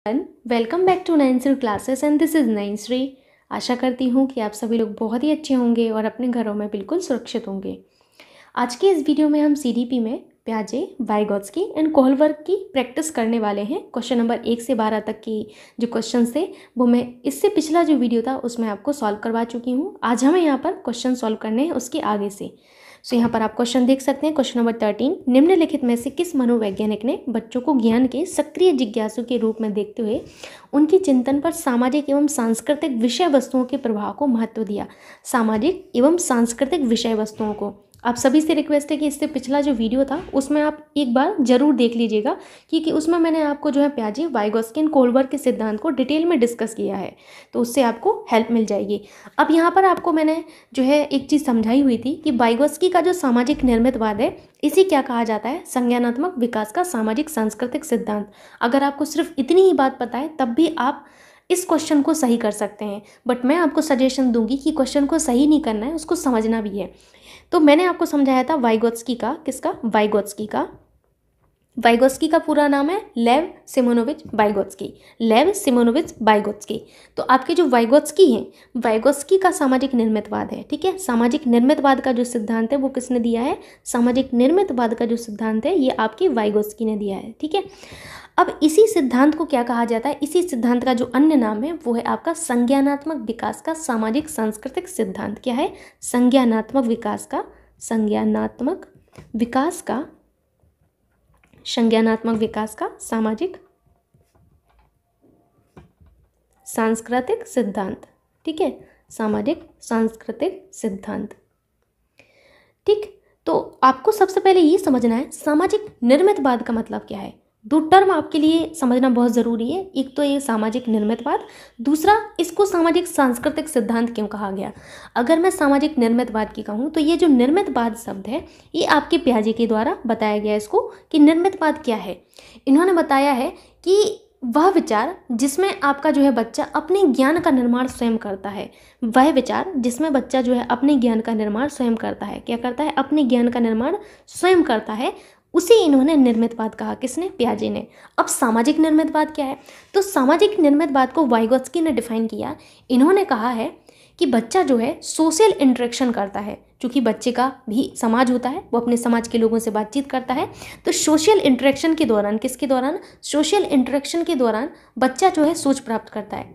Welcome back to नाइनश्री classes and this is नाइनश्री। आशा करती हूँ कि आप सभी लोग बहुत ही अच्छे होंगे और अपने घरों में बिल्कुल सुरक्षित होंगे। आज के इस वीडियो में हम सीडीपी में प्याजे, वाइगोत्स्की एंड कोहलबर्ग की प्रैक्टिस करने वाले हैं। क्वेश्चन नंबर 1 से 12 तक की जो क्वेश्चन थे वो मैं इससे पिछला जो वीडियो था उसमें आपको सॉल्व करवा चुकी हूँ। आज हमें यहाँ पर क्वेश्चन सॉल्व करने हैं उसके आगे से। सो यहाँ पर आप क्वेश्चन देख सकते हैं। क्वेश्चन नंबर 13, निम्नलिखित में से किस मनोवैज्ञानिक ने बच्चों को ज्ञान के सक्रिय जिज्ञासु के रूप में देखते हुए उनकी चिंतन पर सामाजिक एवं सांस्कृतिक विषय वस्तुओं के प्रभाव को महत्व दिया? सामाजिक एवं सांस्कृतिक विषय वस्तुओं को आप सभी से रिक्वेस्ट है कि इससे पिछला जो वीडियो था उसमें आप एक बार जरूर देख लीजिएगा, क्योंकि उसमें मैंने आपको जो है प्याजे, वाइगोत्स्की एंड कोहलबर्ग के सिद्धांत को डिटेल में डिस्कस किया है, तो उससे आपको हेल्प मिल जाएगी। अब यहाँ पर आपको मैंने जो है एक चीज़ समझाई हुई थी कि वाइगोत्स्की का जो सामाजिक निर्मितवाद है इसे क्या कहा जाता है? संज्ञानात्मक विकास का सामाजिक सांस्कृतिक सिद्धांत। अगर आपको सिर्फ इतनी ही बात पता है तब भी आप इस क्वेश्चन को सही कर सकते हैं, बट मैं आपको सजेशन दूंगी कि क्वेश्चन को सही नहीं करना है, उसको समझना भी है। तो मैंने आपको समझाया था वाइगोत्स्की का, किसका? वाइगोत्स्की का पूरा नाम है लेव सिमोनोविच वाइगोत्स्की। लेव सिमोनोविच वाइगोत्स्की। तो आपके जो वाइगोत्स्की हैं, वाइगोत्स्की का सामाजिक निर्मितवाद है, ठीक है। सामाजिक निर्मितवाद का जो सिद्धांत है वो किसने दिया है? सामाजिक निर्मितवाद का जो सिद्धांत है ये आपके वाइगोत्स्की ने दिया है, ठीक है। अब इसी सिद्धांत को क्या कहा जाता है? इसी सिद्धांत का जो अन्य नाम है वो है आपका संज्ञानात्मक विकास का सामाजिक सांस्कृतिक सिद्धांत। क्या है? संज्ञानात्मक विकास का सामाजिक सांस्कृतिक सिद्धांत, ठीक है। सामाजिक सांस्कृतिक सिद्धांत, ठीक। तो आपको सबसे पहले ये समझना है सामाजिक निर्मितवाद का मतलब क्या है। दो टर्म आपके लिए समझना बहुत ज़रूरी है। एक तो ये सामाजिक निर्मितवाद, दूसरा इसको सामाजिक सांस्कृतिक सिद्धांत क्यों कहा गया। अगर मैं सामाजिक निर्मितवाद की कहूँ तो ये जो निर्मितवाद शब्द है ये आपके प्याजे के द्वारा बताया गया इसको कि निर्मितवाद क्या है। इन्होंने बताया है कि वह विचार जिसमें आपका जो है बच्चा अपने ज्ञान का निर्माण स्वयं करता है, वह विचार जिसमें बच्चा जो है अपने ज्ञान का निर्माण स्वयं करता है। क्या करता है? अपने ज्ञान का निर्माण स्वयं करता है, उसे इन्होंने निर्मितवाद कहा। किसने? प्याजे ने। अब सामाजिक निर्मितवाद क्या है? तो सामाजिक निर्मितवाद को वाइगोत्स्की ने डिफाइन किया। इन्होंने कहा है कि बच्चा जो है सोशल इंटरेक्शन करता है, क्योंकि बच्चे का भी समाज होता है, वो अपने समाज के लोगों से बातचीत करता है। तो सोशल इंटरेक्शन के दौरान, किसके दौरान? सोशल इंटरेक्शन के दौरान बच्चा जो है सोच प्राप्त करता है।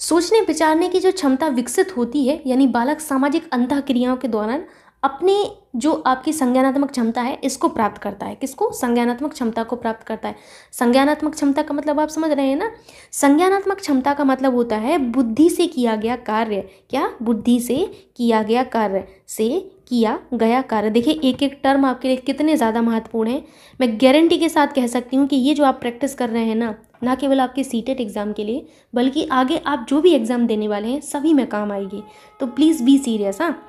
सोचने विचारने की जो क्षमता विकसित होती है, यानी बालक सामाजिक अंतःक्रियाओं के दौरान अपने जो आपकी संज्ञानात्मक क्षमता है इसको प्राप्त करता है। किसको? संज्ञानात्मक क्षमता को प्राप्त करता है। संज्ञानात्मक क्षमता का मतलब आप समझ रहे हैं ना? संज्ञानात्मक क्षमता का मतलब होता है बुद्धि से किया गया कार्य। क्या? बुद्धि से किया गया कार्य, से किया गया कार्य। देखिए एक एक टर्म आपके लिए कितने ज़्यादा महत्वपूर्ण है। मैं गारंटी के साथ कह सकती हूँ कि ये जो आप प्रैक्टिस कर रहे हैं ना केवल आपके सीटेट एग्ज़ाम के लिए बल्कि आगे आप जो भी एग्ज़ाम देने वाले हैं सभी में काम आएगी। तो प्लीज़ बी सीरियस। हाँ,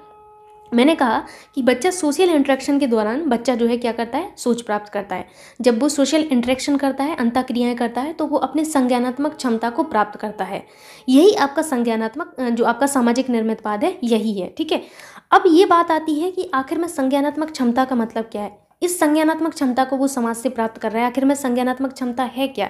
मैंने कहा कि बच्चा सोशल इंटरेक्शन के दौरान बच्चा जो है क्या करता है? सोच प्राप्त करता है। जब वो सोशल इंटरेक्शन करता है, अंतःक्रियाएं करता है, तो वो अपने संज्ञानात्मक क्षमता को प्राप्त करता है। यही आपका संज्ञानात्मक जो आपका सामाजिक निर्मितवाद है यही है, ठीक है। अब ये बात आती है कि आखिर में संज्ञानात्मक क्षमता का मतलब क्या है। इस संज्ञानात्मक क्षमता को वो समाज से प्राप्त कर रहा है, आखिर में संज्ञानात्मक क्षमता है क्या।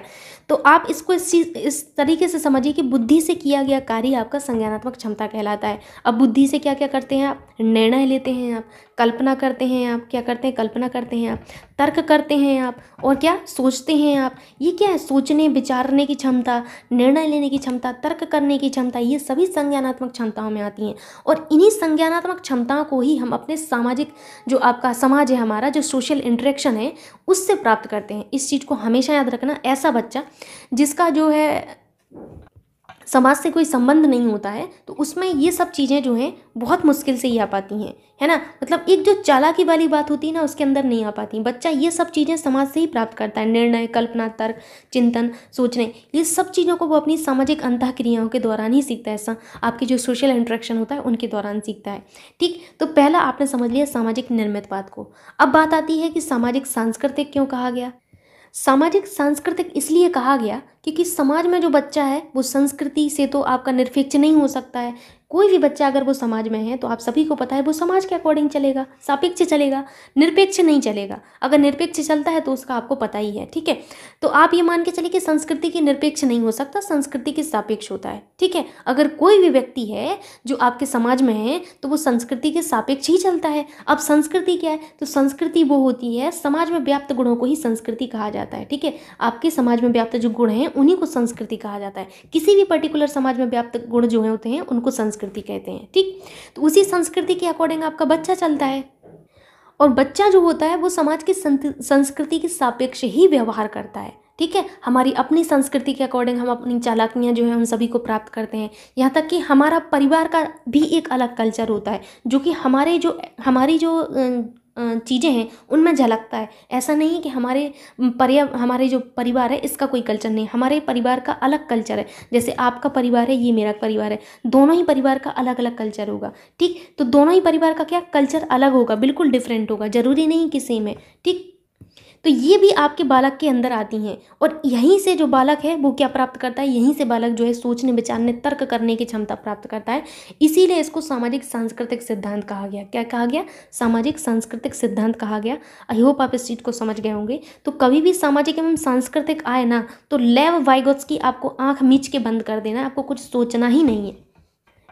तो आप इसको इस तरीके से समझिए कि बुद्धि से किया गया कार्य आपका संज्ञानात्मक क्षमता कहलाता है। अब बुद्धि से क्या क्या करते हैं आप? निर्णय लेते हैं आप, कल्पना करते हैं आप। क्या करते हैं? कल्पना करते हैं आप, तर्क करते हैं आप, और क्या? सोचते हैं आप। ये क्या है? सोचने विचारने की क्षमता, निर्णय लेने की क्षमता, तर्क करने की क्षमता, ये सभी संज्ञानात्मक क्षमताओं में आती हैं। और इन्हीं संज्ञानात्मक क्षमताओं को ही हम अपने सामाजिक जो आपका समाज है हमारा, जो सोशल इंटरेक्शन है, उससे प्राप्त करते हैं। इस चीज़ को हमेशा याद रखना। ऐसा बच्चा जिसका जो है समाज से कोई संबंध नहीं होता है तो उसमें ये सब चीज़ें जो हैं बहुत मुश्किल से ही आ पाती हैं, है ना। मतलब एक जो चालाकी वाली बात होती है ना उसके अंदर नहीं आ पाती। बच्चा ये सब चीज़ें समाज से ही प्राप्त करता है। निर्णय, कल्पना, तर्क, चिंतन, सोचने, ये सब चीज़ों को वो अपनी सामाजिक अंतःक्रियाओं के दौरान ही सीखता है। ऐसा आपकी जो सोशल इंटरेक्शन होता है उनके दौरान सीखता है, ठीक। तो पहला आपने समझ लिया सामाजिक निर्मितवाद को। अब बात आती है कि सामाजिक सांस्कृतिक क्यों कहा गया। सामाजिक सांस्कृतिक इसलिए कहा गया क्योंकि समाज में जो बच्चा है वो संस्कृति से तो आपका निरपेक्ष नहीं हो सकता है। कोई भी बच्चा अगर वो समाज में है तो आप सभी को पता है वो समाज के अकॉर्डिंग चलेगा, सापेक्ष चलेगा, निरपेक्ष नहीं चलेगा। अगर निरपेक्ष चलता है तो उसका आपको पता ही है, ठीक है। तो आप ये मान के चलिए कि संस्कृति की निरपेक्ष नहीं हो सकता, संस्कृति के सापेक्ष होता है, ठीक है। अगर कोई भी व्यक्ति है जो आपके समाज में है तो वो संस्कृति के सापेक्ष ही चलता है। अब संस्कृति क्या है, तो संस्कृति वो होती है, समाज में व्याप्त गुणों को ही संस्कृति कहा जाता है, ठीक है। आपके समाज में व्याप्त जो गुण हैं उन्हीं को संस्कृति कहा जाता है। किसी भी पर्टिकुलर समाज में व्याप्त गुण जो होते हैं उनको संस्कृति कहते हैं, ठीक। तो उसी संस्कृति के अकॉर्डिंग आपका बच्चा चलता है, और बच्चा जो होता है वो समाज की संस्कृति के सापेक्ष ही व्यवहार करता है, ठीक है। हमारी अपनी संस्कृति के अकॉर्डिंग हम अपनी चालाकियाँ जो है उन सभी को प्राप्त करते हैं। यहाँ तक कि हमारा परिवार का भी एक अलग कल्चर होता है जो कि हमारी जो चीज़ें हैं उनमें झलकता है। ऐसा नहीं है कि हमारे जो परिवार है इसका कोई कल्चर नहीं, हमारे परिवार का अलग कल्चर है। जैसे आपका परिवार है, ये मेरा परिवार है, दोनों ही परिवार का अलग अलग कल्चर होगा, ठीक। तो दोनों ही परिवार का क्या कल्चर अलग होगा, बिल्कुल डिफरेंट होगा, जरूरी नहीं कि सेम है, ठीक। तो ये भी आपके बालक के अंदर आती हैं, और यहीं से जो बालक है वो क्या प्राप्त करता है, यहीं से बालक जो है सोचने, विचारने, तर्क करने की क्षमता प्राप्त करता है। इसीलिए इसको सामाजिक सांस्कृतिक सिद्धांत कहा गया। क्या कहा गया, सामाजिक सांस्कृतिक सिद्धांत कहा गया। आई होप आप इस चीज़ को समझ गए होंगे। तो कभी भी सामाजिक एवं सांस्कृतिक आए ना तो लेव वाइगोत्स्की आपको आंख मीच के बंद कर देना है, आपको कुछ सोचना ही नहीं है।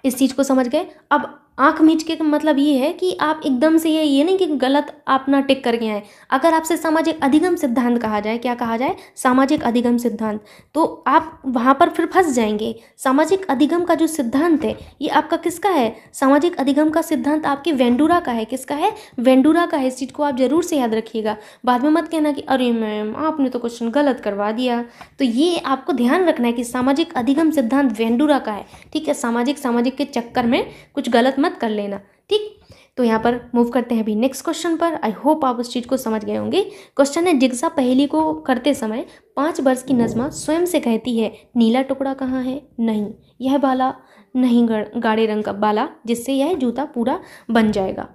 इस चीज़ को समझ गए। अब आंख मीच के मतलब ये है कि आप एकदम से ये नहीं कि गलत आप ना टिक करके आए। अगर आपसे सामाजिक अधिगम सिद्धांत कहा जाए, क्या कहा जाए, सामाजिक अधिगम सिद्धांत, तो आप वहाँ पर फिर फंस जाएंगे। सामाजिक अधिगम का जो सिद्धांत है ये आपका किसका है, सामाजिक अधिगम का सिद्धांत आपके वेंडुरा का है। किसका है, वेंडुरा का है। इस चीज़ को आप जरूर से याद रखिएगा। बाद में मत कहना कि अरे मैम आपने तो क्वेश्चन गलत करवा दिया। तो ये आपको ध्यान रखना है कि सामाजिक अधिगम सिद्धांत वेंडुरा का है, ठीक है। सामाजिक के चक्कर में कुछ गलत मत कर लेना, ठीक। तो यहाँ पर मूव करते हैं अभी नेक्स्ट क्वेश्चन पर। आई होप आप उस चीज़ को समझ गए होंगे। क्वेश्चन है, जिग्सा पहेली को करते समय 5 वर्ष की नज़मा स्वयं से कहती है, नीला टुकड़ा कहाँ है, नहीं यह बाला, नहीं गाढ़े रंग का बाला जिससे यह जूता पूरा बन जाएगा।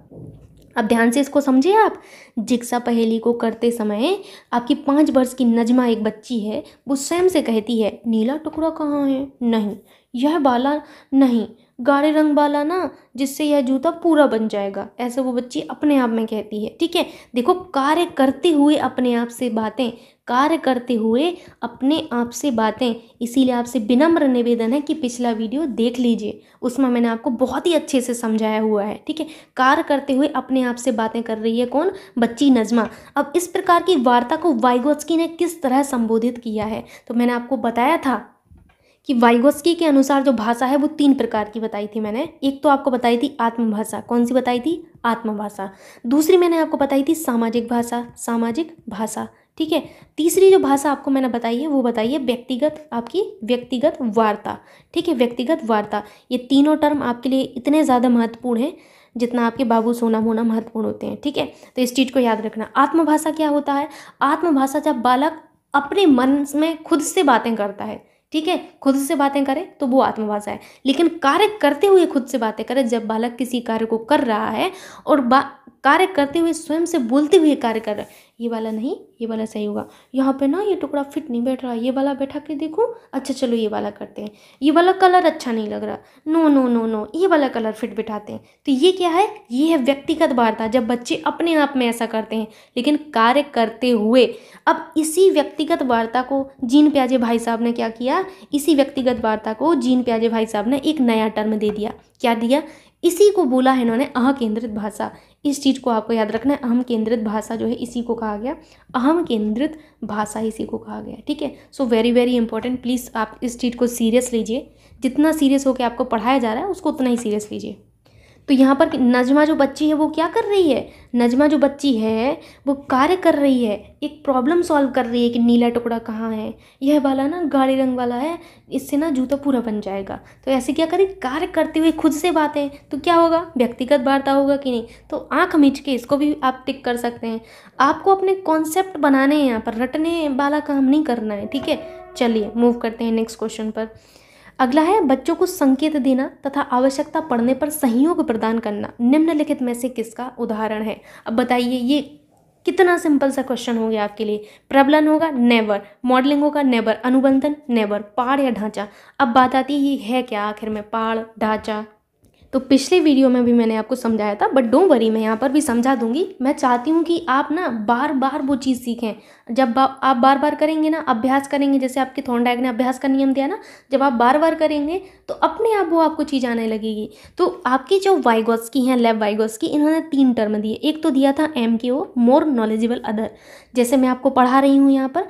अब ध्यान से इसको समझिए आप। जिग्सा पहेली को करते समय आपकी 5 वर्ष की नजमा एक बच्ची है, वो स्वयं से कहती है, नीला टुकड़ा कहाँ है, नहीं यह बाला, नहीं गाढ़े रंग वाला ना जिससे यह जूता पूरा बन जाएगा। ऐसे वो बच्ची अपने आप में कहती है, ठीक है। देखो, कार्य करते हुए अपने आप से बातें, कार्य करते हुए अपने आप से बातें। इसीलिए आपसे विनम्र निवेदन है कि पिछला वीडियो देख लीजिए, उसमें मैंने आपको बहुत ही अच्छे से समझाया हुआ है, ठीक है। कार्य करते हुए अपने आप से बातें कर रही है कौन, बच्ची नजमा। अब इस प्रकार की वार्ता को वाइगोत्स्की ने किस तरह संबोधित किया है, तो मैंने आपको बताया था कि वाइगोत्स्की के अनुसार जो भाषा है वो 3 प्रकार की बताई थी मैंने। एक तो आपको बताई थी आत्मभाषा। कौन सी बताई थी, आत्मभाषा। दूसरी मैंने आपको बताई थी सामाजिक भाषा, सामाजिक भाषा, ठीक है। तीसरी जो भाषा आपको मैंने बताई है वो बताइए व्यक्तिगत, आपकी व्यक्तिगत वार्ता, ठीक है, व्यक्तिगत वार्ता। ये तीनों टर्म आपके लिए इतने ज़्यादा महत्वपूर्ण हैं जितना आपके बाबू सोना मोना महत्वपूर्ण होते हैं, ठीक है। तो इस चीज़ को याद रखना। आत्मभाषा क्या होता है, आत्मभाषा जब बालक अपने मन में खुद से बातें करता है, ठीक है, खुद से बातें करे तो वो आत्मभाषा है। लेकिन कार्य करते हुए खुद से बातें करे, जब बालक किसी कार्य को कर रहा है और कार्य करते हुए स्वयं से बोलते हुए कार्य कर रहा है, ये वाला नहीं, ये वाला सही होगा, यहाँ पे ना ये टुकड़ा फिट नहीं बैठ रहा, ये वाला बैठा के देखो, अच्छा चलो ये वाला करते हैं, ये वाला कलर अच्छा नहीं लग रहा, नो नो नो नो, ये वाला कलर फिट बिठाते हैं। तो ये क्या है, ये है व्यक्तिगत वार्ता, जब बच्चे अपने आप में ऐसा करते हैं लेकिन कार्य करते हुए। अब इसी व्यक्तिगत वार्ता को जीन प्याजे भाई साहब ने क्या किया, इसी व्यक्तिगत वार्ता को जीन प्याजे भाई साहब ने एक नया टर्म दे दिया। क्या दिया, इसी को बोला है इन्होंने अह केंद्रित भाषा। इस चीज़ को आपको याद रखना है, अहम केंद्रित भाषा जो है इसी को कहा गया, अहम केंद्रित भाषा इसी को कहा गया, ठीक है। So very very important, please आप इस चीज़ को सीरियस लीजिए। जितना सीरियस होकर आपको पढ़ाया जा रहा है उसको उतना ही सीरियस लीजिए। तो यहाँ पर नजमा जो बच्ची है वो क्या कर रही है, नजमा जो बच्ची है वो कार्य कर रही है, एक प्रॉब्लम सॉल्व कर रही है कि नीला टुकड़ा कहाँ है, यह वाला ना गाढ़े रंग वाला है, इससे ना जूता पूरा बन जाएगा। तो ऐसे क्या करें, कार्य करते हुए खुद से बातें, तो क्या होगा, व्यक्तिगत वार्ता होगा कि नहीं। तो आँख मीच के इसको भी आप टिक कर सकते हैं। आपको अपने कॉन्सेप्ट बनाने हैं, यहाँ पर रटने वाला काम नहीं करना है, ठीक है। चलिए मूव करते हैं नेक्स्ट क्वेश्चन पर। अगला है, बच्चों को संकेत देना तथा आवश्यकता पड़ने पर सहयोग प्रदान करना निम्नलिखित में से किसका उदाहरण है। अब बताइए, ये कितना सिंपल सा क्वेश्चन हो गया आपके लिए। प्रबलन होगा नेवर, मॉडलिंग होगा नेवर, अनुबंधन नेवर, पाड़ या ढांचा। अब बात आती है ये है क्या आखिर में, पाड़ ढांचा। तो पिछले वीडियो में भी मैंने आपको समझाया था, बट डोंट वरी, मैं यहाँ पर भी समझा दूंगी। मैं चाहती हूँ कि आप ना बार बार वो चीज़ सीखें। जब आप बार बार करेंगे ना, अभ्यास करेंगे, जैसे आपके थॉर्नडाइक ने अभ्यास का नियम दिया ना, जब आप बार बार करेंगे तो अपने आप वो आपको चीज़ आने लगेगी। तो आपकी जो वाइगोत्स्की हैं, लेव वाइगोत्स्की, इन्होंने 3 टर्म दिए। एक तो दिया था MKO, मोर नॉलेजेबल अदर। जैसे मैं आपको पढ़ा रही हूँ यहाँ पर,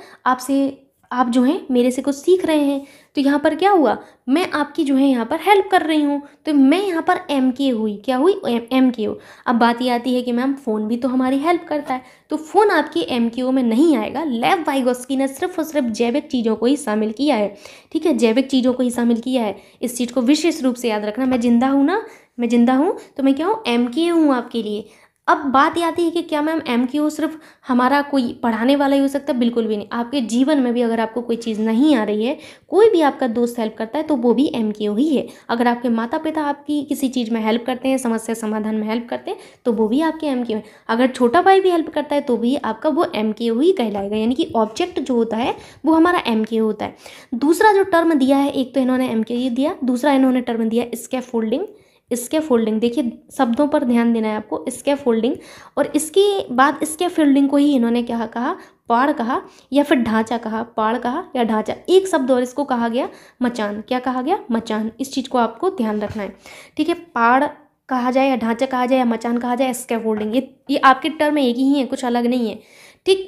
आप जो हैं मेरे से कुछ सीख रहे हैं, तो यहाँ पर क्या हुआ, मैं आपकी जो है यहाँ पर हेल्प कर रही हूँ, तो मैं यहाँ पर MK हुई, क्या हुई, MKO। अब बात ये आती है कि मैम फ़ोन भी तो हमारी हेल्प करता है, तो फ़ोन आपकी MKO में नहीं आएगा। लेव वाइगोत्स्की ने सिर्फ और सिर्फ जैविक चीज़ों को ही शामिल किया है, ठीक है, जैविक चीज़ों को ही शामिल किया है। इस चीज़ को विशेष रूप से याद रखना। मैं जिंदा हूँ ना, मैं जिंदा हूँ तो मैं क्या हूँ, MK हूँ आपके लिए। अब बात ये आती है कि क्या मैम MKO सिर्फ हमारा कोई पढ़ाने वाला ही हो सकता है? बिल्कुल भी नहीं। आपके जीवन में भी अगर आपको कोई चीज़ नहीं आ रही है, कोई भी आपका दोस्त हेल्प करता है, तो वो भी MKO ही है। अगर आपके माता पिता आपकी किसी चीज़ में हेल्प करते हैं, समस्या समाधान में हेल्प करते हैं, तो वो भी आपके MKO है। अगर छोटा भाई भी हेल्प करता है तो भी आपका वो MKO ही कहलाएगा, यानी कि ऑब्जेक्ट जो होता है वो हमारा MKO होता है। दूसरा जो टर्म दिया है, एक तो इन्होंने MKO दिया, दूसरा इन्होंने टर्म दिया स्कैफोल्डिंग। स्कैफोल्डिंग, देखिए शब्दों पर ध्यान देना है आपको, स्कैफोल्डिंग। और इसके बाद स्कैफोल्डिंग को ही इन्होंने क्या कहा, पाड़ कहा या फिर ढांचा कहा, पाड़ कहा या ढांचा। एक शब्द और इसको कहा गया मचान। क्या कहा गया, मचान। इस चीज़ को आपको ध्यान रखना है, ठीक है। पाड़ कहा जाए या ढांचा कहा जाए या मचान कहा जाए, स्कैफोल्डिंग, ये आपके टर्म एक ही है, कुछ अलग नहीं है, ठीक।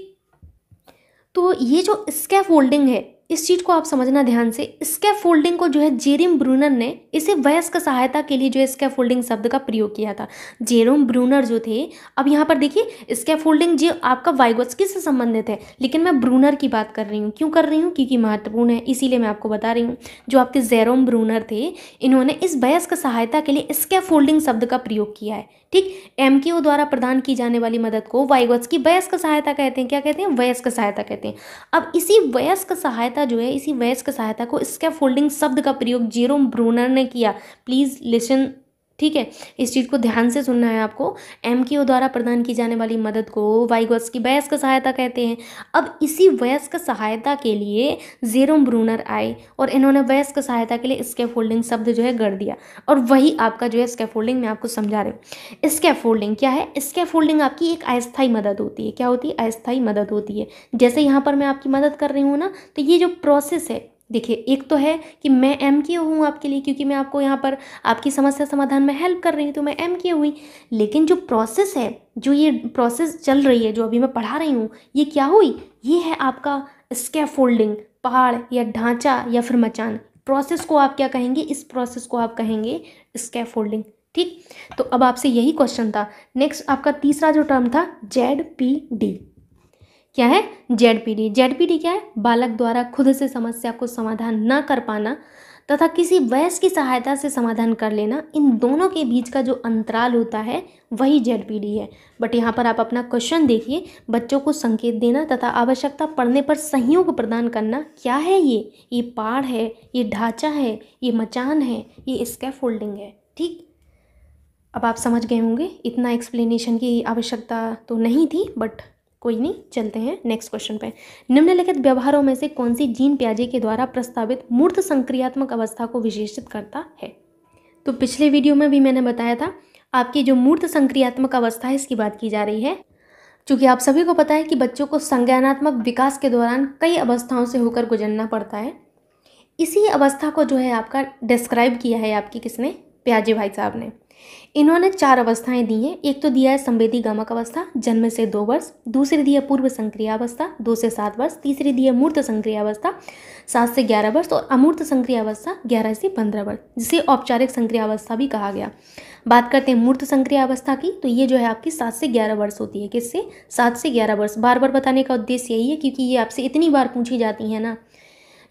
तो ये जो स्कैफोल्डिंग है, इस चीज़ को आप समझना ध्यान से। स्कैफोल्डिंग को जो है जेरोम ब्रूनर ने इसे वयस्क सहायता के लिए जो है स्कैफोल्डिंग शब्द का प्रयोग किया था। जेरोम ब्रूनर जो थे, अब यहाँ पर देखिए स्कैफोल्डिंग जो आपका वाइगोत्स्की से संबंधित है, लेकिन मैं ब्रूनर की बात कर रही हूँ। क्यों कर रही हूँ, क्योंकि महत्वपूर्ण है, इसीलिए मैं आपको बता रही हूँ। जो आपके जेरोम ब्रूनर थे, इन्होंने इस वयस्क सहायता के लिए स्कैफोल्डिंग शब्द का प्रयोग किया है, ठीक। MKO द्वारा प्रदान की जाने वाली मदद को वाइगोत्स्की वयस्क सहायता कहते हैं। क्या कहते हैं, वयस्क सहायता कहते हैं। अब इसी वयस्क सहायता जो है, इसी वयस्क सहायता को स्कैफोल्डिंग शब्द का प्रयोग जेरोम ब्रूनर ने किया। प्लीज लिसन, ठीक है, इस चीज़ को ध्यान से सुनना है आपको। MKO द्वारा प्रदान की जाने वाली मदद को वाइगोत्स्की वयस्क सहायता कहते हैं। अब इसी वयस्क सहायता के लिए जेरोम ब्रूनर आए और इन्होंने वयस्क सहायता के लिए स्कैफोल्डिंग शब्द जो है गढ़ दिया, और वही आपका जो है स्कैफोल्डिंग मैं आपको समझा रही हूँ। स्कैफोल्डिंग क्या है, स्कैफोल्डिंग आपकी एक अस्थायी मदद होती है। क्या होती है, अस्थायी मदद होती है। जैसे यहाँ पर मैं आपकी मदद कर रही हूँ ना, तो ये जो प्रोसेस है, देखिए एक तो है कि मैं MKO हूँ आपके लिए, क्योंकि मैं आपको यहाँ पर आपकी समस्या समाधान में हेल्प कर रही हूँ, तो मैं MKO हुई। लेकिन जो प्रोसेस है, जो ये प्रोसेस चल रही है, जो अभी मैं पढ़ा रही हूँ, ये क्या हुई, ये है आपका स्कैफोल्डिंग, पहाड़ या ढांचा या फिर मचान। प्रोसेस को आप क्या कहेंगे, इस प्रोसेस को आप कहेंगे स्कैफोल्डिंग, ठीक। तो अब आपसे यही क्वेश्चन था। नेक्स्ट आपका तीसरा जो टर्म था ZPD। क्या है, ZPD। ZPD क्या है, बालक द्वारा खुद से समस्या को समाधान न कर पाना तथा किसी वयस्क की सहायता से समाधान कर लेना, इन दोनों के बीच का जो अंतराल होता है वही ZPD है। बट यहाँ पर आप अपना क्वेश्चन देखिए, बच्चों को संकेत देना तथा आवश्यकता पड़ने पर सहयोग प्रदान करना। क्या है ये पाड़ है, ये ढांचा है, ये मचान है, ये स्कैफोल्डिंग है, ठीक। अब आप समझ गए होंगे, इतना एक्सप्लेनेशन की आवश्यकता तो नहीं थी, बट कोई नहीं, चलते हैं नेक्स्ट क्वेश्चन पे। निम्नलिखित व्यवहारों में से कौन सी जीन पियाजे के द्वारा प्रस्तावित मूर्त संक्रियात्मक अवस्था को विशेषित करता है? तो पिछले वीडियो में भी मैंने बताया था, आपकी जो मूर्त संक्रियात्मक अवस्था है, इसकी बात की जा रही है। चूँकि आप सभी को पता है कि बच्चों को संज्ञानात्मक विकास के दौरान कई अवस्थाओं से होकर गुजरना पड़ता है। इसी अवस्था को जो है आपका डिस्क्राइब किया है आपकी किसने, पियाजे भाई साहब ने। इन्होंने 4 अवस्थाएं दी हैं। एक तो दिया है संवेदी गामक अवस्था, जन्म से 2 वर्ष। दूसरी दी है पूर्व संक्रिया अवस्था, 2 से 7 वर्ष। तीसरी दी है मूर्त संक्रिया अवस्था, 7 से 11 वर्ष। और अमूर्त संक्रिया अवस्था 11 से 15 वर्ष, जिसे औपचारिक संक्रिया अवस्था भी कहा गया। बात करते हैं मूर्त संक्रिया अवस्था की, तो ये जो है आपकी 7 से 11 वर्ष होती है। किससे, 7 से 11 वर्ष। बार बार बताने का उद्देश्य यही है क्योंकि ये आपसे इतनी बार पूछी जाती है ना।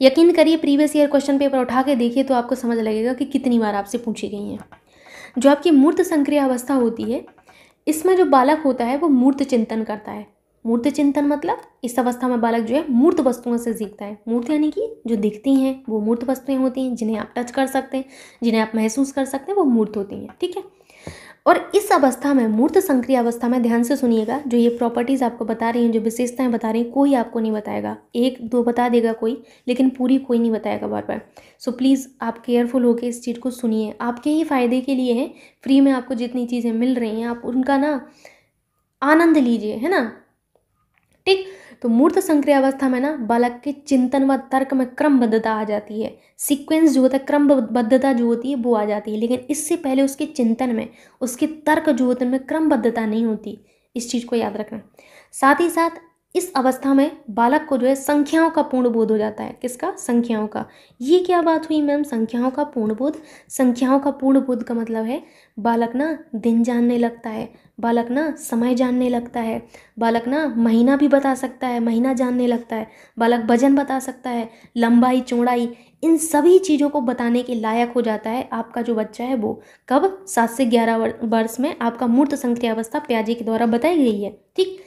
यकीन करिए, प्रीवियस ईयर क्वेश्चन पेपर उठा के देखिए तो आपको समझ लगेगा कि कितनी बार आपसे पूछी गई हैं। जो आपकी मूर्त संक्रिया अवस्था होती है, इसमें जो बालक होता है वो मूर्त चिंतन करता है। मूर्त चिंतन मतलब इस अवस्था में बालक जो है मूर्त वस्तुओं से सीखता है। मूर्त यानी कि जो दिखती हैं वो मूर्त वस्तुएं होती हैं, जिन्हें आप टच कर सकते हैं, जिन्हें आप महसूस कर सकते हैं, वो मूर्त होती हैं, ठीक है। और इस अवस्था में, मूर्त संक्रिय अवस्था में, ध्यान से सुनिएगा, जो ये प्रॉपर्टीज़ आपको बता रही हैं, जो विशेषताएं बता रही हैं, कोई आपको नहीं बताएगा। एक दो बता देगा कोई, लेकिन पूरी कोई नहीं बताएगा बार बार। सो प्लीज़ आप केयरफुल होकर इस चीज़ को सुनिए, आपके ही फ़ायदे के लिए है। फ्री में आपको जितनी चीज़ें मिल रही हैं आप उनका ना आनंद लीजिए, है ना। ठीक, तो मूर्त संक्रिय अवस्था में ना बालक के चिंतन व तर्क में क्रमबद्धता आ जाती है। सीक्वेंस जो होता है, क्रमबद्धता जो होती है वो आ जाती है, लेकिन इससे पहले उसके चिंतन में, उसके तर्क जो होते हैं उनमें क्रमबद्धता नहीं होती। इस चीज़ को याद रखना। साथ ही साथ इस अवस्था में बालक को जो है संख्याओं का पूर्ण बोध हो जाता है। किसका? संख्याओं का। ये क्या बात हुई मैम, संख्याओं का पूर्ण बोध? संख्याओं का पूर्ण बोध का मतलब है बालक ना दिन जानने लगता है, बालक ना समय जानने लगता है, बालक ना महीना भी बता सकता है, महीना जानने लगता है, बालक वजन बता सकता है, लंबाई चौड़ाई, इन सभी चीज़ों को बताने के लायक हो जाता है आपका जो बच्चा है वो। कब? 7 से 11 वर्ष में आपका मूर्त संक्रिय अवस्था पियाजे के द्वारा बताई गई है। ठीक,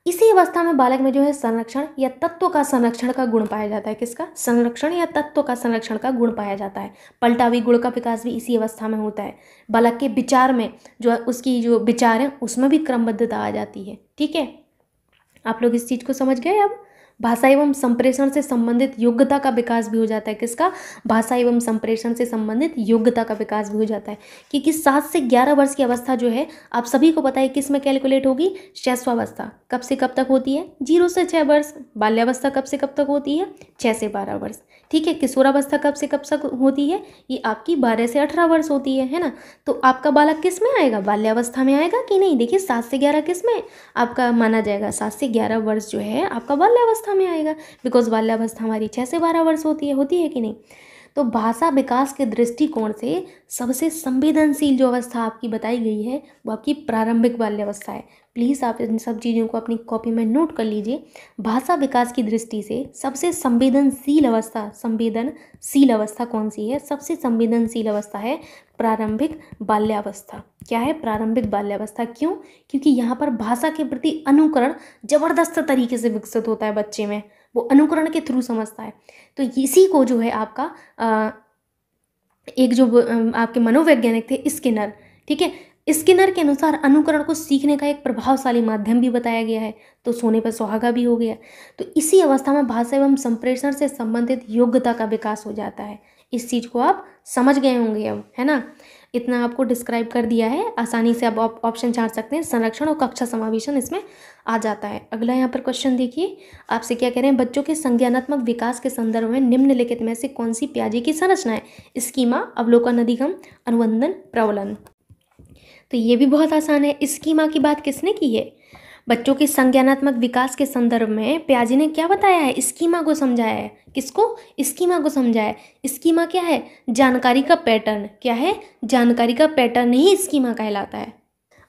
इसी अवस्था में बालक में जो है संरक्षण या तत्व का संरक्षण का गुण पाया जाता है। किसका? संरक्षण या तत्व का संरक्षण का गुण पाया जाता है। पलटावी गुण का विकास भी इसी अवस्था में होता है। बालक के विचार में जो है, उसकी जो विचार है उसमें भी क्रमबद्धता आ जाती है। ठीक है, आप लोग इस चीज़ को समझ गए। अब भाषा एवं संप्रेषण से संबंधित योग्यता का विकास भी हो जाता है। किसका? भाषा एवं संप्रेषण से संबंधित योग्यता का विकास भी हो जाता है, क्योंकि 7 से 11 वर्ष की अवस्था जो है आप सभी को पता है किस में कैलकुलेट होगी? शैशवावस्था। कब से कब तक होती है? 0 से 6 वर्ष। बाल्यावस्था कब से कब तक होती है? 6 से 12 वर्ष। ठीक है, किशोरावस्था कब से कब तक होती है? ये आपकी 12 से 18 वर्ष होती है ना। तो आपका बालक किस में आएगा? बाल्यावस्था में आएगा कि नहीं? देखिए 7 से 11 किस में आपका माना जाएगा? 7 से 11 वर्ष जो है आपका बाल्यावस्था में आएगा, बिकॉज बाल्यावस्था हमारी 6 से 12 वर्ष होती है कि नहीं। तो भाषा विकास के दृष्टिकोण से सबसे संवेदनशील जो अवस्था आपकी बताई गई है वो आपकी प्रारंभिक बाल्यावस्था है। प्लीज़ आप इन सब चीज़ों को अपनी कॉपी में नोट कर लीजिए। भाषा विकास की दृष्टि से सबसे संवेदनशील अवस्था कौन सी है? सबसे संवेदनशील अवस्था है प्रारंभिक बाल्यावस्था। क्या है? प्रारंभिक बाल्यावस्था। क्यों? क्योंकि यहाँ पर भाषा के प्रति अनुकरण जबरदस्त तरीके से विकसित होता है बच्चे में, वो अनुकरण के थ्रू समझता है। तो इसी को जो है आपका एक जो आपके मनोवैज्ञानिक थे स्किनर, ठीक है, स्किनर के अनुसार अनुकरण को सीखने का एक प्रभावशाली माध्यम भी बताया गया है। तो सोने पर सुहागा भी हो गया। तो इसी अवस्था में भाषा एवं संप्रेषण से संबंधित योग्यता का विकास हो जाता है। इस चीज़ को आप समझ गए होंगे अब, है ना। इतना आपको डिस्क्राइब कर दिया है, आसानी से आप ऑप्शन छाट सकते हैं। संरक्षण और कक्षा समावेशन इसमें आ जाता है। अगला यहाँ पर क्वेश्चन देखिए, आपसे क्या कह रहे हैं? बच्चों के संज्ञानात्मक विकास के संदर्भ में निम्नलिखित में से कौन सी पियाजे की संरचना है? स्कीमा, अवलोकन, अधिगम, अनुबंधन, प्रबलन। तो ये भी बहुत आसान है। स्कीमा की बात किसने की है? बच्चों के संज्ञानात्मक विकास के संदर्भ में पियाजे ने क्या बताया है? स्कीमा को समझाया है। किसको? स्कीमा को समझाया है। स्कीमा क्या है? जानकारी का पैटर्न। क्या है? जानकारी का पैटर्न ही स्कीमा कहलाता है।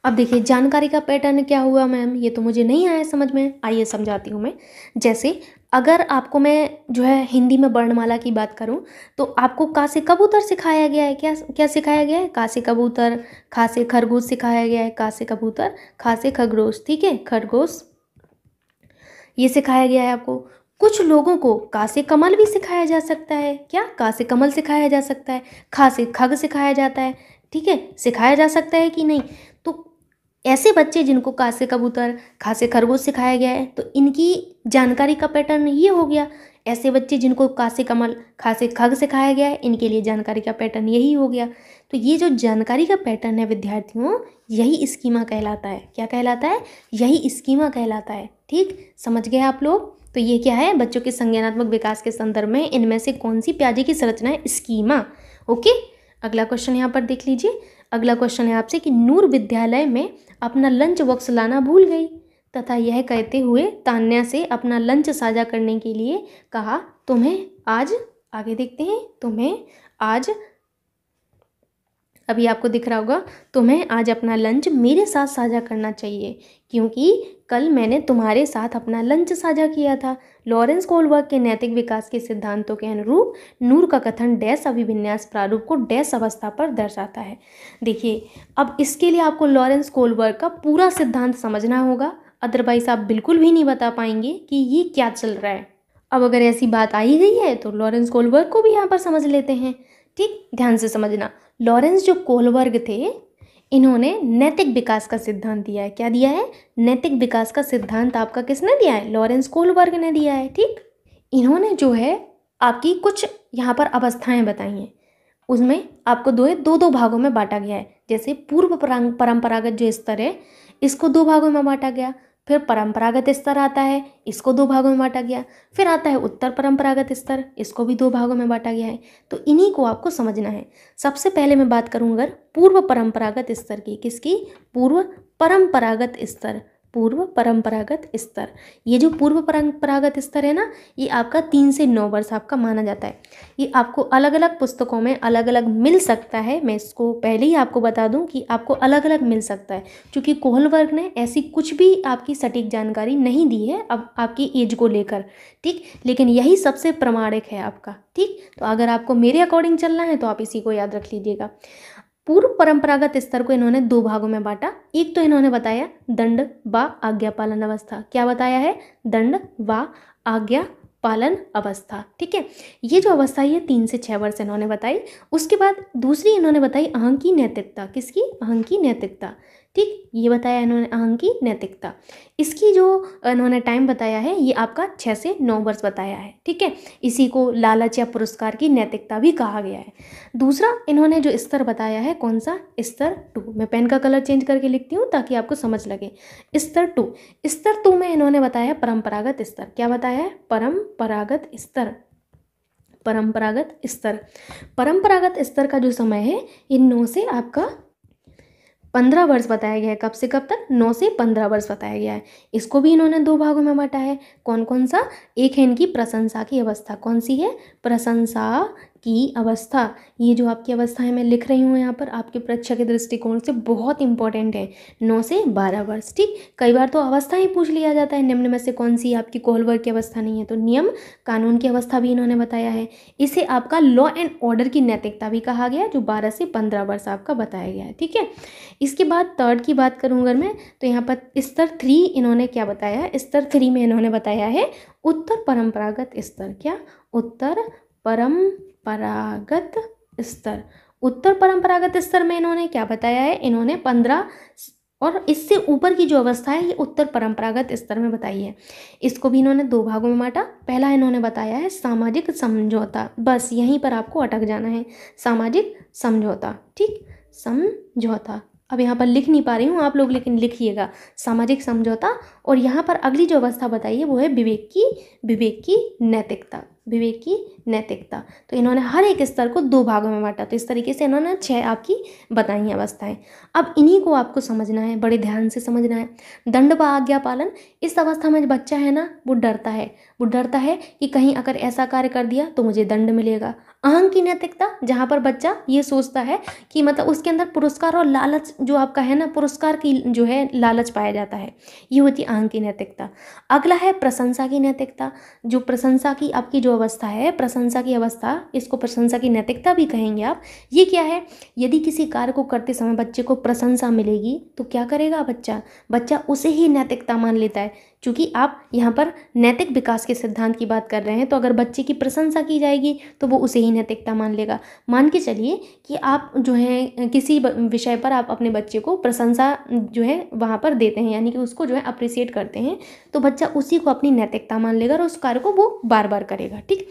अब देखिए जानकारी का पैटर्न क्या हुआ मैम, ये तो मुझे नहीं आया समझ में। आइए समझाती हूँ मैं। जैसे अगर आपको मैं जो है हिंदी में वर्णमाला की बात करूँ तो आपको का से कबूतर सिखाया गया है। क्या क्या सिखाया गया है? का से कबूतर, खा से खरगोश सिखाया गया है। का से कबूतर, खा से खरगोश, ठीक है, खरगोश, ये सिखाया गया है आपको। कुछ लोगों को का से कमल भी सिखाया जा सकता है। क्या? का से कमल सिखाया जा सकता है। खा से खग सिखाया जाता है, ठीक है, सिखाया जा सकता है कि नहीं। तो ऐसे बच्चे जिनको का से कबूतर, खा से खरगोश सिखाया गया है तो इनकी जानकारी का पैटर्न ये हो गया। ऐसे बच्चे जिनको का से कमल, खा से खग सिखाया गया है, इनके लिए जानकारी का पैटर्न यही हो गया। तो ये जो जानकारी का पैटर्न है विद्यार्थियों, यही स्कीमा कहलाता है। क्या कहलाता है? यही स्कीमा कहलाता है। ठीक, समझ गए आप लोग। तो ये क्या है? बच्चों के संज्ञानात्मक विकास के संदर्भ में इनमें से कौन सी पियाजे की संरचना है? स्कीमा। ओके, अगला क्वेश्चन यहाँ पर देख लीजिए। अगला क्वेश्चन है आपसे कि नूर विद्यालय में अपना लंच बॉक्स लाना भूल गई तथा यह कहते हुए तान्या से अपना लंच साझा करने के लिए कहा, तुम्हें आज, आगे देखते हैं, तुम्हें आज, अभी आपको दिख रहा होगा, तुम्हें आज अपना लंच मेरे साथ साझा करना चाहिए क्योंकि कल मैंने तुम्हारे साथ अपना लंच साझा किया था। लॉरेंस कोलबर्ग के नैतिक विकास के सिद्धांतों के अनुरूप नूर का कथन डैश अभिविन्यास प्रारूप को डैश अवस्था पर दर्शाता है। देखिए अब इसके लिए आपको लॉरेंस कोलबर्ग का पूरा सिद्धांत समझना होगा, अदरवाइज आप बिल्कुल भी नहीं बता पाएंगे कि ये क्या चल रहा है। अब अगर ऐसी बात आई गई है तो लॉरेंस कोलबर्ग को भी यहाँ पर समझ लेते हैं। ठीक, ध्यान से समझना। लॉरेंस जो कोलबर्ग थे इन्होंने नैतिक विकास का सिद्धांत दिया है। क्या दिया है? नैतिक विकास का सिद्धांत आपका किसने दिया है? लॉरेंस कोहलबर्ग ने दिया है। ठीक, इन्होंने जो है आपकी कुछ यहाँ पर अवस्थाएं बताई हैं, उसमें आपको दो भागों में बांटा गया है। जैसे पूर्व परंपरागत जो स्तर है इसको 2 भागों में बांटा गया, फिर परंपरागत स्तर आता है, इसको 2 भागों में बांटा गया, फिर आता है उत्तर परंपरागत स्तर, इसको भी 2 भागों में बांटा गया है। तो इन्हीं को आपको समझना है। सबसे पहले मैं बात करूँ अगर पूर्व परंपरागत स्तर की, किसकी? पूर्व परंपरागत स्तर। पूर्व परंपरागत स्तर, ये जो पूर्व परंपरागत स्तर है ना, ये आपका 3 से 9 वर्ष आपका माना जाता है। ये आपको अलग अलग पुस्तकों में अलग अलग मिल सकता है। मैं इसको पहले ही आपको बता दूं कि आपको अलग अलग मिल सकता है, क्योंकि कोहलबर्ग ने ऐसी कुछ भी आपकी सटीक जानकारी नहीं दी है अब आपकी एज को लेकर। ठीक, लेकिन यही सबसे प्रमाणिक है आपका। ठीक, तो अगर आपको मेरे अकॉर्डिंग चलना है तो आप इसी को याद रख लीजिएगा। पूर्व परंपरागत स्तर को इन्होंने 2 भागों में बांटा। एक तो इन्होंने बताया दंड व आज्ञा पालन अवस्था। क्या बताया है? दंड व आज्ञा पालन अवस्था। ठीक है, ये जो अवस्था है 3 से 6 वर्ष इन्होंने बताई। उसके बाद दूसरी इन्होंने बताई अहं की नैतिकता। किसकी? अहं की नैतिकता। ठीक, ये बताया इन्होंने अहं की नैतिकता। इसकी जो इन्होंने टाइम बताया है ये आपका 6 से 9 वर्ष बताया है। ठीक है, इसी को लालच या पुरस्कार की नैतिकता भी कहा गया है। दूसरा इन्होंने जो स्तर बताया है, कौन सा? स्तर 2। मैं पेन का कलर चेंज करके लिखती हूँ ताकि आपको समझ लगे। स्तर 2, स्तर 2 में इन्होंने बताया परंपरागत स्तर। क्या बताया है? परंपरागत स्तर। परंपरागत स्तर, परंपरागत स्तर का जो समय है ये 9 से आपका 15 वर्ष बताया गया है। कब से कब तक? 9 से 15 वर्ष बताया गया है। इसको भी इन्होंने 2 भागों में बांटा है। कौन कौन सा? एक है इनकी प्रशंसा की अवस्था। कौन सी है? प्रशंसा की अवस्था। ये जो आपकी अवस्थाएं मैं लिख रही हूँ यहाँ पर आपके परीक्षा के दृष्टिकोण से बहुत इंपॉर्टेंट है। 9 से 12 वर्ष। ठीक, कई बार तो अवस्था ही पूछ लिया जाता है, निम्न में से कौन सी आपकी कोहलबर्ग की अवस्था नहीं है, तो नियम कानून की अवस्था भी इन्होंने बताया है। इसे आपका लॉ एंड ऑर्डर की नैतिकता भी कहा गया है, जो 12 से 15 वर्ष आपका बताया गया है। ठीक है, इसके बाद थर्ड की बात करूँ अगर मैं, तो यहाँ पर स्तर 3 इन्होंने क्या बताया है? स्तर 3 में इन्होंने बताया है उत्तर परंपरागत स्तर। क्या? उत्तर परंपरागत स्तर। उत्तर परंपरागत स्तर में इन्होंने क्या बताया है? इन्होंने 15 और इससे ऊपर की जो अवस्था है ये उत्तर परंपरागत स्तर में बताई है। इसको भी इन्होंने 2 भागों में बांटा। पहला इन्होंने बताया है सामाजिक समझौता। बस यहीं पर आपको अटक जाना है, सामाजिक समझौता। ठीक, समझौता। अब यहाँ पर लिख नहीं पा रही हूँ आप लोग, लेकिन लिखिएगा सामाजिक समझौता। और यहाँ पर अगली जो अवस्था बताई है वो है विवेक की नैतिकता। विवेक की नैतिकता। तो इन्होंने हर एक स्तर को 2 भागों में बांटा। तो इस तरीके से इन्होंने 6 आपकी बताई अवस्थाएं। अब इन्हीं को आपको समझना है, बड़े ध्यान से समझना है। दंड व आज्ञा पालन, इस अवस्था में जो बच्चा है ना वो डरता है कि कहीं अगर ऐसा कार्य कर दिया तो मुझे दंड मिलेगा। अहं की नैतिकता, जहाँ पर बच्चा ये सोचता है कि मतलब उसके अंदर पुरस्कार और लालच जो आपका है ना, पुरस्कार की जो है लालच पाया जाता है, ये होती है अहं की नैतिकता। अगला है प्रशंसा की नैतिकता। जो प्रशंसा की आपकी जो अवस्था है, प्रशंसा की अवस्था, इसको प्रशंसा की नैतिकता भी कहेंगे आप। ये क्या है? यदि किसी कार्य को करते समय बच्चे को प्रशंसा मिलेगी तो क्या करेगा बच्चा उसे ही नैतिकता मान लेता है। क्योंकि आप यहाँ पर नैतिक विकास के सिद्धांत की बात कर रहे हैं, तो अगर बच्चे की प्रशंसा की जाएगी तो वो उसे ही नैतिकता मान लेगा। मान के चलिए कि आप जो है किसी विषय पर आप अपने बच्चे को प्रशंसा जो है वहाँ पर देते हैं, यानी कि उसको जो है अप्रिशिएट करते हैं, तो बच्चा उसी को अपनी नैतिकता मान लेगा और उस कार्य को वो बार बार करेगा। ठीक,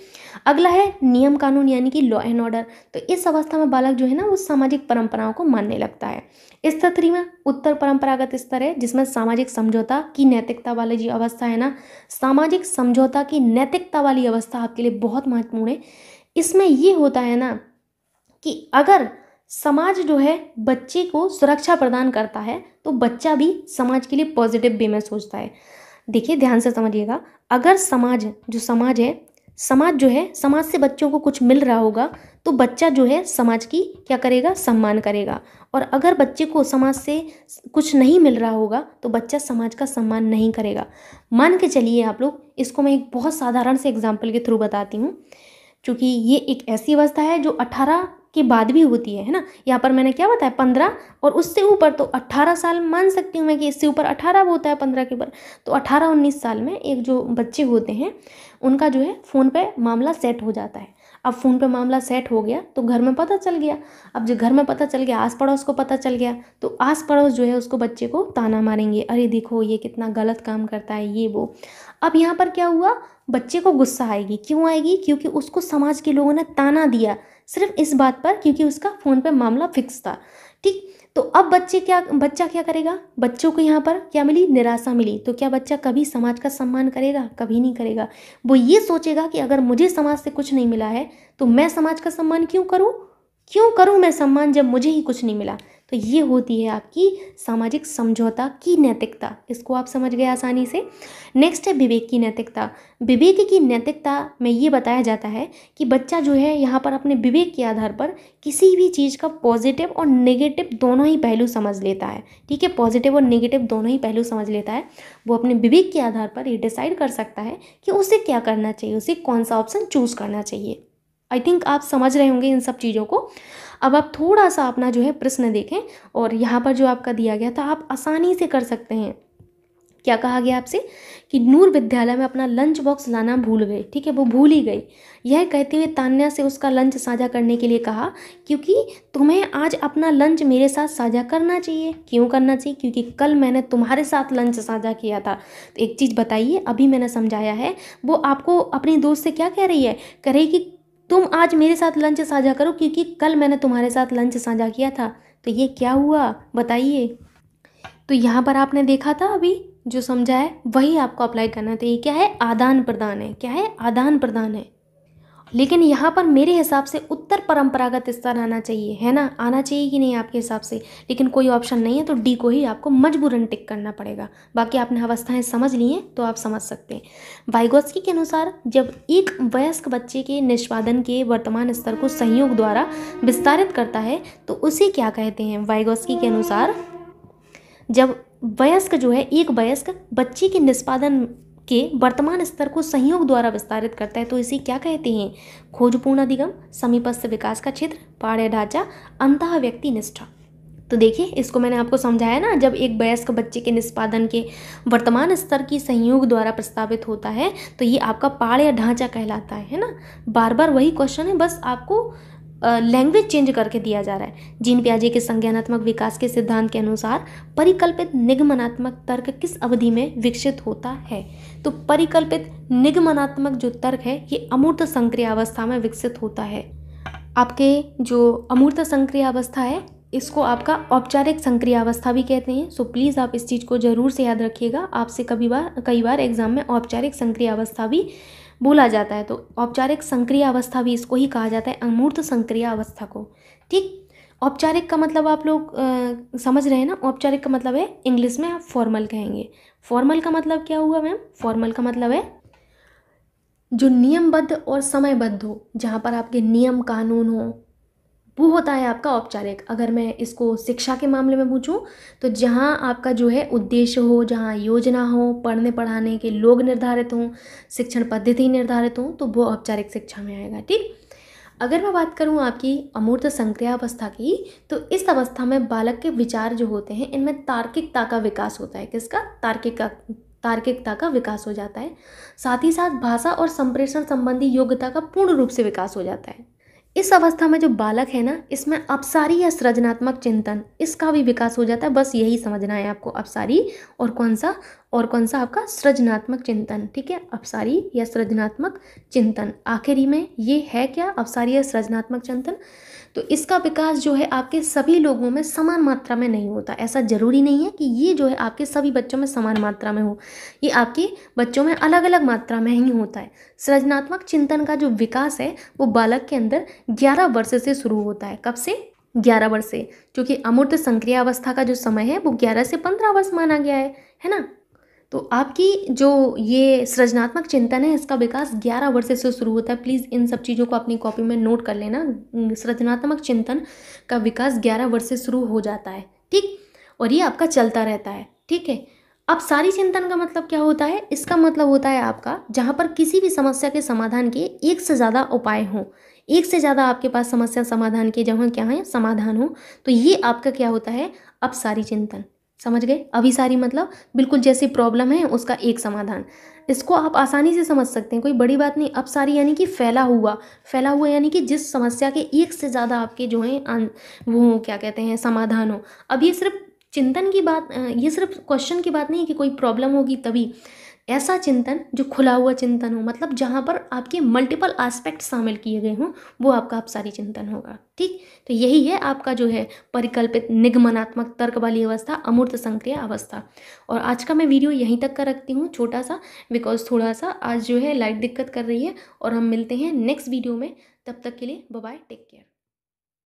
अगला है नियम कानून, यानी कि लॉ एंड ऑर्डर। तो इस अवस्था में बालक जो है ना वो सामाजिक परंपराओं को मानने लगता है। स्तर 3 में उत्तर परंपरागत स्तर है, जिसमें सामाजिक समझौता की नैतिकता वाली जो अवस्था है ना, सामाजिक समझौता की नैतिकता वाली अवस्था आपके लिए बहुत महत्वपूर्ण है। इसमें ये होता है ना कि अगर समाज जो है बच्चे को सुरक्षा प्रदान करता है तो बच्चा भी समाज के लिए पॉजिटिव वे में सोचता है। देखिए ध्यान से समझिएगा, अगर समाज जो है समाज से बच्चों को कुछ मिल रहा होगा तो बच्चा जो है समाज की क्या करेगा? सम्मान करेगा। और अगर बच्चे को समाज से कुछ नहीं मिल रहा होगा तो बच्चा समाज का सम्मान नहीं करेगा। मान के चलिए आप लोग, इसको मैं एक बहुत साधारण से एग्जाम्पल के थ्रू बताती हूँ, क्योंकि ये एक ऐसी अवस्था है जो 18 के बाद भी होती है ना। यहाँ पर मैंने क्या बताया? 15 और उससे ऊपर, तो 18 साल मान सकती हूँ मैं कि इससे ऊपर 18 होता है 15 के ऊपर। तो 18-19 साल में एक जो बच्चे होते हैं उनका जो है फ़ोन पे मामला सेट हो जाता है। अब फ़ोन पे मामला सेट हो गया तो घर में पता चल गया। अब जो घर में पता चल गया, आस पड़ोस को पता चल गया, तो आस पड़ोस जो है उसको, बच्चे को ताना मारेंगे, अरे देखो ये कितना गलत काम करता है, ये वो। अब यहाँ पर क्या हुआ, बच्चे को गुस्सा आएगी। क्यों आएगी? क्योंकि उसको समाज के लोगों ने ताना दिया सिर्फ इस बात पर क्योंकि उसका फ़ोन पे मामला फिक्स था। ठीक, तो अब बच्चा क्या करेगा? बच्चों को यहाँ पर क्या मिली? निराशा मिली। तो क्या बच्चा कभी समाज का सम्मान करेगा? कभी नहीं करेगा। वो ये सोचेगा कि अगर मुझे समाज से कुछ नहीं मिला है तो मैं समाज का सम्मान क्यों करूं मैं सम्मान जब मुझे ही कुछ नहीं मिला। तो ये होती है आपकी सामाजिक समझौता की नैतिकता। इसको आप समझ गए आसानी से। नेक्स्ट है विवेक की नैतिकता। विवेक की नैतिकता में ये बताया जाता है कि बच्चा जो है यहाँ पर अपने विवेक के आधार पर किसी भी चीज़ का पॉजिटिव और नेगेटिव दोनों ही पहलू समझ लेता है। ठीक है, पॉजिटिव और नेगेटिव दोनों ही पहलू समझ लेता है। वो अपने विवेक के आधार पर ये डिसाइड कर सकता है कि उसे क्या करना चाहिए, उसे कौन सा ऑप्शन चूज़ करना चाहिए। आई थिंक आप समझ रहे होंगे इन सब चीज़ों को। अब आप थोड़ा सा अपना जो है प्रश्न देखें, और यहाँ पर जो आपका दिया गया था आप आसानी से कर सकते हैं। क्या कहा गया आपसे कि नूर विद्यालय में अपना लंच बॉक्स लाना भूल गई। ठीक है, वो भूल ही गई। यह कहते हुए तान्या से उसका लंच साझा करने के लिए कहा, क्योंकि तुम्हें आज अपना लंच मेरे साथ साझा करना चाहिए। क्यों करना चाहिए? क्योंकि कल मैंने तुम्हारे साथ लंच साझा किया था। तो एक चीज़ बताइए, अभी मैंने समझाया है, वो आपको अपनी दोस्त से क्या कह रही है? कह रही कि तुम आज मेरे साथ लंच साझा करो क्योंकि कल मैंने तुम्हारे साथ लंच साझा किया था। तो ये क्या हुआ बताइए? तो यहाँ पर आपने देखा था अभी जो समझा है वही आपको अप्लाई करना है। तो ये क्या है? आदान प्रदान है। क्या है? आदान प्रदान है। लेकिन यहाँ पर मेरे हिसाब से उत्तर परंपरागत स्तर आना चाहिए, है ना? आना चाहिए कि नहीं आपके हिसाब से? लेकिन कोई ऑप्शन नहीं है तो डी को ही आपको मजबूरन टिक करना पड़ेगा। बाकी आपने अवस्थाएं समझ ली हैं तो आप समझ सकते हैं। वाइगोत्स्की के अनुसार जब एक वयस्क बच्चे के निष्पादन के वर्तमान स्तर को संयोग द्वारा विस्तारित करता है तो उसे क्या कहते हैं? वाइगोत्स्की के अनुसार जब वयस्क जो है, एक वयस्क बच्चे के निष्पादन के वर्तमान स्तर को संयोग द्वारा विस्तारित करता है तो इसे क्या कहते हैं? खोजपूर्ण अधिगम, समीपस्थ विकास का क्षेत्र, पाढ़्य ढांचा, अंतः व्यक्ति निष्ठा। तो देखिए, इसको मैंने आपको समझाया ना, जब एक वयस्क बच्चे के निष्पादन के वर्तमान स्तर की संयोग द्वारा प्रस्तावित होता है तो ये आपका पाढ़्य ढांचा कहलाता है ना। बार बार वही क्वेश्चन है, बस आपको लैंग्वेज चेंज करके दिया जा रहा है। जीन पियाजे के संज्ञानात्मक विकास के सिद्धांत के अनुसार परिकल्पित निगमनात्मक तर्क किस अवधि में विकसित होता है? तो परिकल्पित निगमनात्मक जो तर्क है ये अमूर्त संक्रिया अवस्था में विकसित होता है। आपके जो अमूर्त संक्रिया अवस्था है इसको आपका औपचारिक संक्रिया अवस्था भी कहते हैं। सो प्लीज़ आप इस चीज़ को ज़रूर से याद रखिएगा। आपसे कई बार एग्जाम में औपचारिक संक्रिया अवस्था भी बोला जाता है, तो औपचारिक संक्रिया अवस्था भी इसको ही कहा जाता है, अमूर्त संक्रिया अवस्था को। ठीक, औपचारिक का मतलब आप लोग समझ रहे हैं ना? औपचारिक का मतलब है, इंग्लिश में आप फॉर्मल कहेंगे। फॉर्मल का मतलब क्या हुआ मैम? फॉर्मल का मतलब है जो नियमबद्ध और समयबद्ध हो, जहाँ पर आपके नियम कानून हो, वो होता है आपका औपचारिक। अगर मैं इसको शिक्षा के मामले में पूछूं तो जहाँ आपका जो है उद्देश्य हो, जहाँ योजना हो, पढ़ने पढ़ाने के लोग निर्धारित हों, शिक्षण पद्धति निर्धारित हो, तो वो औपचारिक शिक्षा में आएगा। ठीक, अगर मैं बात करूँ आपकी अमूर्त संक्रिया अवस्था की, तो इस अवस्था में बालक के विचार जो होते हैं इनमें तार्किकता का विकास होता है। किसका? तार्किकता का विकास हो जाता है। साथ ही साथ भाषा और संप्रेषण संबंधी योग्यता का पूर्ण रूप से विकास हो जाता है। इस अवस्था में जो बालक है ना, इसमें अपसारी या सृजनात्मक चिंतन, इसका भी विकास हो जाता है। बस यही समझना है आपको, अपसारी और कौन सा आपका सृजनात्मक चिंतन। ठीक है, अपसारी या सृजनात्मक चिंतन। आखिरी में ये है क्या? अपसारी या सृजनात्मक चिंतन। तो इसका विकास जो है आपके सभी लोगों में समान मात्रा में नहीं होता। ऐसा जरूरी नहीं है कि ये जो है आपके सभी बच्चों में समान मात्रा में हो, ये आपके बच्चों में अलग अलग मात्रा में ही होता है। सृजनात्मक चिंतन का जो विकास है वो बालक के अंदर 11 वर्ष से शुरू होता है। कब से? 11 वर्ष से, क्योंकि अमूर्त संक्रिया अवस्था का जो समय है वो 11 से 15 वर्ष माना गया है ना। तो आपकी जो ये सृजनात्मक चिंतन है इसका विकास 11 वर्ष से शुरू होता है। प्लीज़ इन सब चीज़ों को अपनी कॉपी में नोट कर लेना। सृजनात्मक चिंतन का विकास 11 वर्ष से शुरू हो जाता है। ठीक, और ये आपका चलता रहता है। ठीक है, अब सारी चिंतन का मतलब क्या होता है? इसका मतलब होता है आपका जहाँ पर किसी भी समस्या के समाधान के एक से ज़्यादा उपाय हों, एक से ज़्यादा आपके पास समस्या समाधान के जहाँ क्या है समाधान हो, तो ये आपका क्या होता है? अब सारी चिंतन। समझ गए? अभिसारी मतलब बिल्कुल जैसी प्रॉब्लम है उसका एक समाधान। इसको आप आसानी से समझ सकते हैं, कोई बड़ी बात नहीं। अपसारी यानी कि फैला हुआ यानी कि जिस समस्या के एक से ज़्यादा आपके जो हैं वो क्या कहते हैं समाधान हो। अब ये सिर्फ चिंतन की बात, ये सिर्फ क्वेश्चन की बात नहीं है कि कोई प्रॉब्लम होगी तभी। ऐसा चिंतन जो खुला हुआ चिंतन हो, मतलब जहाँ पर आपके मल्टीपल एस्पेक्ट शामिल किए गए हों, वो आपका अपसारी चिंतन होगा। ठीक, तो यही है आपका जो है परिकल्पित निगमनात्मक तर्क वाली अवस्था, अमूर्त संक्रिय अवस्था। और आज का मैं वीडियो यहीं तक का रखती हूँ, छोटा सा, बिकॉज थोड़ा सा आज जो है लाइट दिक्कत कर रही है। और हम मिलते हैं नेक्स्ट वीडियो में, तब तक के लिए बाय बाय, टेक केयर।